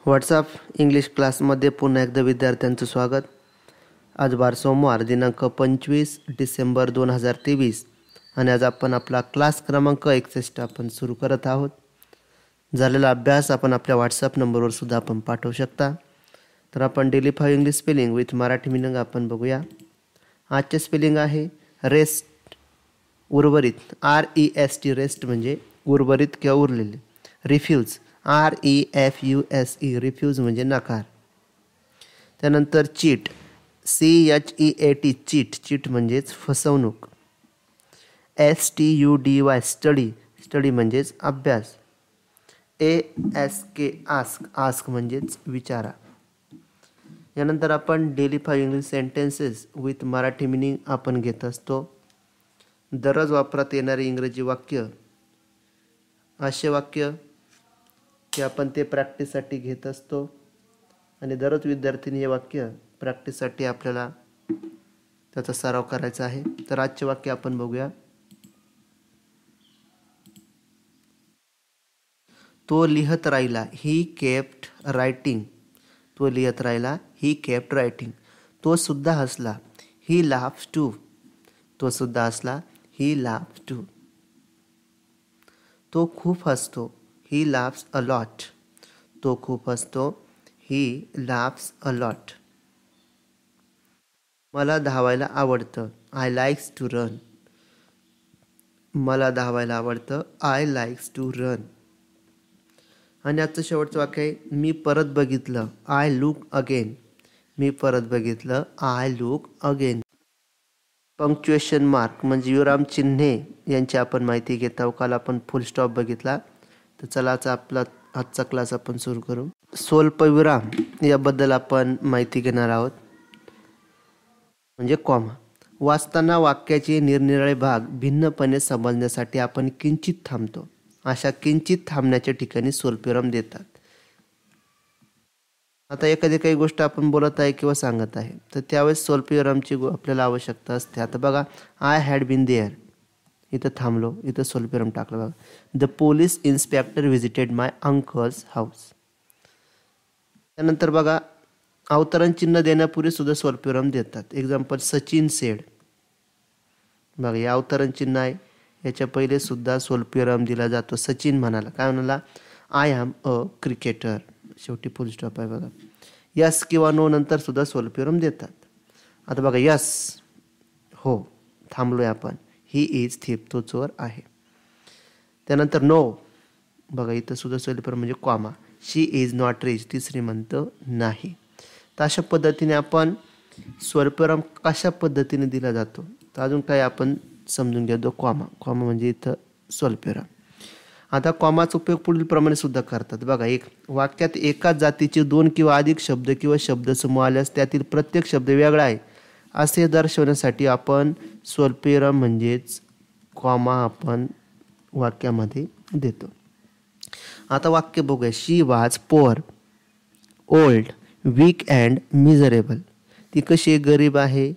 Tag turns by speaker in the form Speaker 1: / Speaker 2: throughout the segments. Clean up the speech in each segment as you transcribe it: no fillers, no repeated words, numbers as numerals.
Speaker 1: WhatsApp English क्लासमध्ये पुन्हा एकदा विद्यार्थ्यांचं स्वागत। आज वार सोमवार दिनांक 25 डिसेंबर 2023 आणि आज आपण आपला क्लास क्रमांक 61 आपण सुरू करत आहोत। झालेला अभ्यास आपण आपल्या व्हॉट्सअप नंबरवर सुद्धा आपण पाठवू शकता। तर आपण daily 5 English spelling with Marathi meaning आपण बघूया। आजचे स्पेलिंग आहे रेस्ट, उर्वरित, REST रेस्ट म्हणजे उर्वरित किंवा उरलेले। रिफ्यूज, REFUSE रिफ्यूज म्हणजे नकार। त्यानंतर चीट, CHEAT चीट, चीट म्हणजेच फसवणूक। STUDY स्टडी, स्टडी म्हणजेच अभ्यास। ASK आस्क, आस्क म्हणजेच विचारा। यानंतर आपण daily 5 English sentences with Marathi meaning आपण घेत असतो। दररोज वापरात येणारे इंग्रजी वाक्य, असे वाक्य की आपण ते प्रॅक्टिससाठी घेत असतो आणि दररोज विद्यार्थ्यांनी हे वाक्य प्रॅक्टिससाठी आपल्याला त्याचा सराव करायचा आहे। तर आजचे वाक्य आपण बघूया। तो लिहत राहिला, ही केप्ट रायटिंग। तो लिहत राहिला, ही केप्ट रायटिंग। तो सुद्धा हसला, ही लाफ्स टू। तो सुद्धा हसला, ही लाफ्स टू। तो खूप हसतो, ही laughs a lot. तो खूप हसतो, he laughs a lot. मला धावायला आवडतं, I likes to run. मला धावायला आवडतं, I likes to run. आणि आजचं शेवटचं वाक्य आहे, मी परत बघितलं, I look again. मी परत बघितलं, I look again. Punctuation mark म्हणजे विराम चिन्हे यांची आपण माहिती घेत आहोत। काल आपण फुल स्टॉप बघितला। तर चला आपला आजचा क्लास आपण सुरू करू। स्वल्पविराम याबद्दल आपण माहिती घेणार आहोत, म्हणजे कॉमा। वाचताना वाक्याचे निरनिराळे भाग भिन्नपणे समजण्यासाठी आपण किंचित थांबतो। अशा किंचित थांबण्याच्या ठिकाणी स्वल्पविराम देतात। आता एखादी काही गोष्ट आपण बोलत आहे किंवा सांगत आहे तर त्यावेळेस स्वल्पविरामची आपल्याला आवश्यकता असते। आता बघा, आय हॅड बीन देअर, इथं थांबलो, इथं स्वल्पविराम टाकलं बघा। The police inspector visited my uncle's house. त्यानंतर बघा, अवतरण चिन्ह देण्यापूर्वी सुद्धा स्वल्पविराम देतात। Example, Sachin said. बघा, हे अवतरण चिन्ह आहे, याच्या पहिले सुद्धा स्वल्पविराम दिला जातो। सचिन म्हणाला, काय म्हणाला, आय एम अ क्रिकेटर। शेवटी फुल स्टॉप आहे बघा। यस किंवा नो नंतर सुद्धा स्वल्पविराम देतात। आता बघा, यस, हो, थांबलोय आपण, ही इज थिप, तो चोर आहे। त्यानंतर नो, बघा इथं सुद्धा स्वल्पविराम म्हणजे comma. She is not rich, ती श्रीमंत नाही। तर अशा पद्धतीने आपण स्वल्पविराम कशा पद्धतीने दिला जातो तर अजून काय आपण समजून घेतो। कॉमा, कॉमा म्हणजे इथं स्वल्पविराम। आता कॉमाचा उपयोग पुढील प्रमाणे सुद्धा करतात। बघा, एक वाक्यात एकाच जातीचे दोन किंवा अधिक शब्द किंवा शब्दसमूह आल्यास त्यातील प्रत्येक शब्द वेगळा आहे असे दर्शवण्यासाठी आपण स्वल्पविराम म्हणजेच कॉमा आपण वाक्यामध्ये देतो। आता वाक्य बघूया। She was poor, old, weak and miserable. ती कशी गरीब आहे,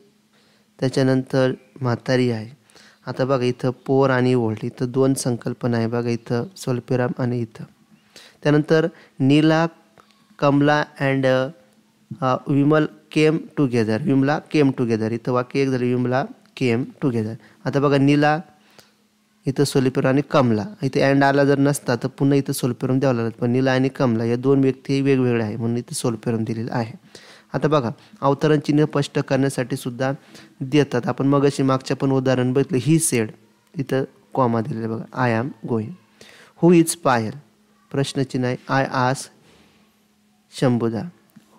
Speaker 1: त्याच्यानंतर म्हातारी आहे। आता बघा, इथं पोअर आणि ओल्ड, इथं दोन संकल्पना आहे बघा, इथं स्वल्पविराम आणि इथं। त्यानंतर Neela, Kamala and Vimal came together. Vimala came together, इथं वाक्य एक झालं, विमला केम टुगेदर। आता बघा, नीला इथं स्वल्पविराम आणि कमला, इथे अँड आला जर नसता तर पुन्हा इथं स्वल्पविराम द्यावं लागतं, पण नीला आणि कमला या दोन व्यक्ती वेगवेगळ्या आहे म्हणून इथं स्वल्पविराम दिलेलं आहे। आता बघा, अवतरण चिन्ह स्पष्ट करण्यासाठी सुद्धा देतात। आपण मगाशी मागच्या पण उदाहरण बघितलं, ही सेड, इथं कॉमा दिलेलं बघा, I am going. Who is Payal, प्रश्नचिन्ह आहे, I ask Shambhuda,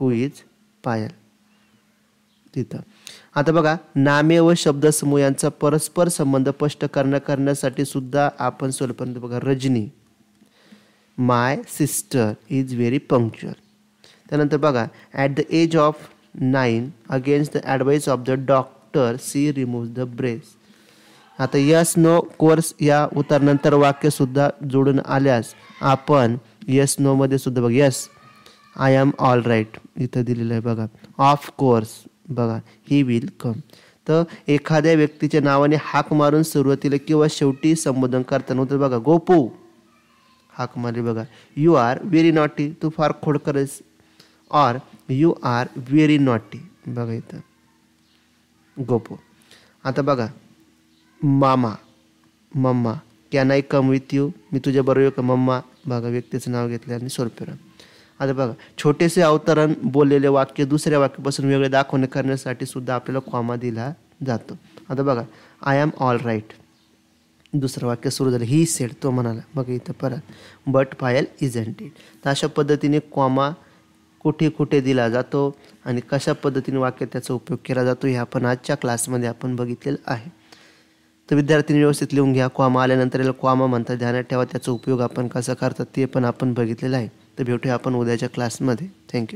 Speaker 1: who is Payal तिथं। आता बघा, नामे व शब्दसमूह यांचा परस्पर संबंध स्पष्ट करण्यासाठी सुद्धा आपण स्वल्पविराम, बघा, Rajni, my sister is very punctual. त्यानंतर बघा, at the age of 9 against the advice of the doctor she remove the breast. आता यस नो कोर्स या उतारानंतर वाक्य सुद्धा जोडून आल्यास आपण यस नो मध्ये सुद्धा बघा, yes I am all right इथं दिलेलं आहे बघा। ऑफ कोर्स, बघा, ही विल कम। तर एखाद्या व्यक्तीच्या नावाने हाक मारून सुरुवातीला किंवा शेवटी संबोधन करताना होतं बघा, गोपू, हाक मारली बघा. यू आर व्हेरी नॉटी, तू फार खोडकर आहेस. Or you are very naughty, बघा इथं गोपो. आता बघा mama, mamma, can I come with you, मी तुझ्याबरोबर येऊ का मम्मा, बघा व्यक्तीचं नाव घेतलं आणि स्वल्पविराम. आता बघा छोटेसे अवतरण बोललेले वाक्य दुसऱ्या वाक्यापासून वेगळे दाखवणे करण्यासाठी सुद्धा आपल्याला कॉमा दिला जातो. आता बघा आय एम ऑल राईट, दुसरं वाक्य सुरू झालं. ही सेड, तो म्हणाला. बघा इथं परत बट पायल इजंट इट. तर अशा पद्धतीने कॉमा कुठे कुठे दिला जातो आणि कशा पद्धतीने वाक्यात त्याचा उपयोग केला जातो हे आपण आजच्या क्लासमध्ये आपण बघितलेलं आहे. तर विद्यार्थ्यांनी व्यवस्थित लिहून घ्या. कॉमा आल्यानंतर याला कॉमा म्हणतात, ध्यानात ठेवा. त्याचा उपयोग आपण कसा करतात ते पण आपण बघितलेलं आहे. तर भेटूया आपण उद्याच्या क्लासमध्ये. थँक्यू.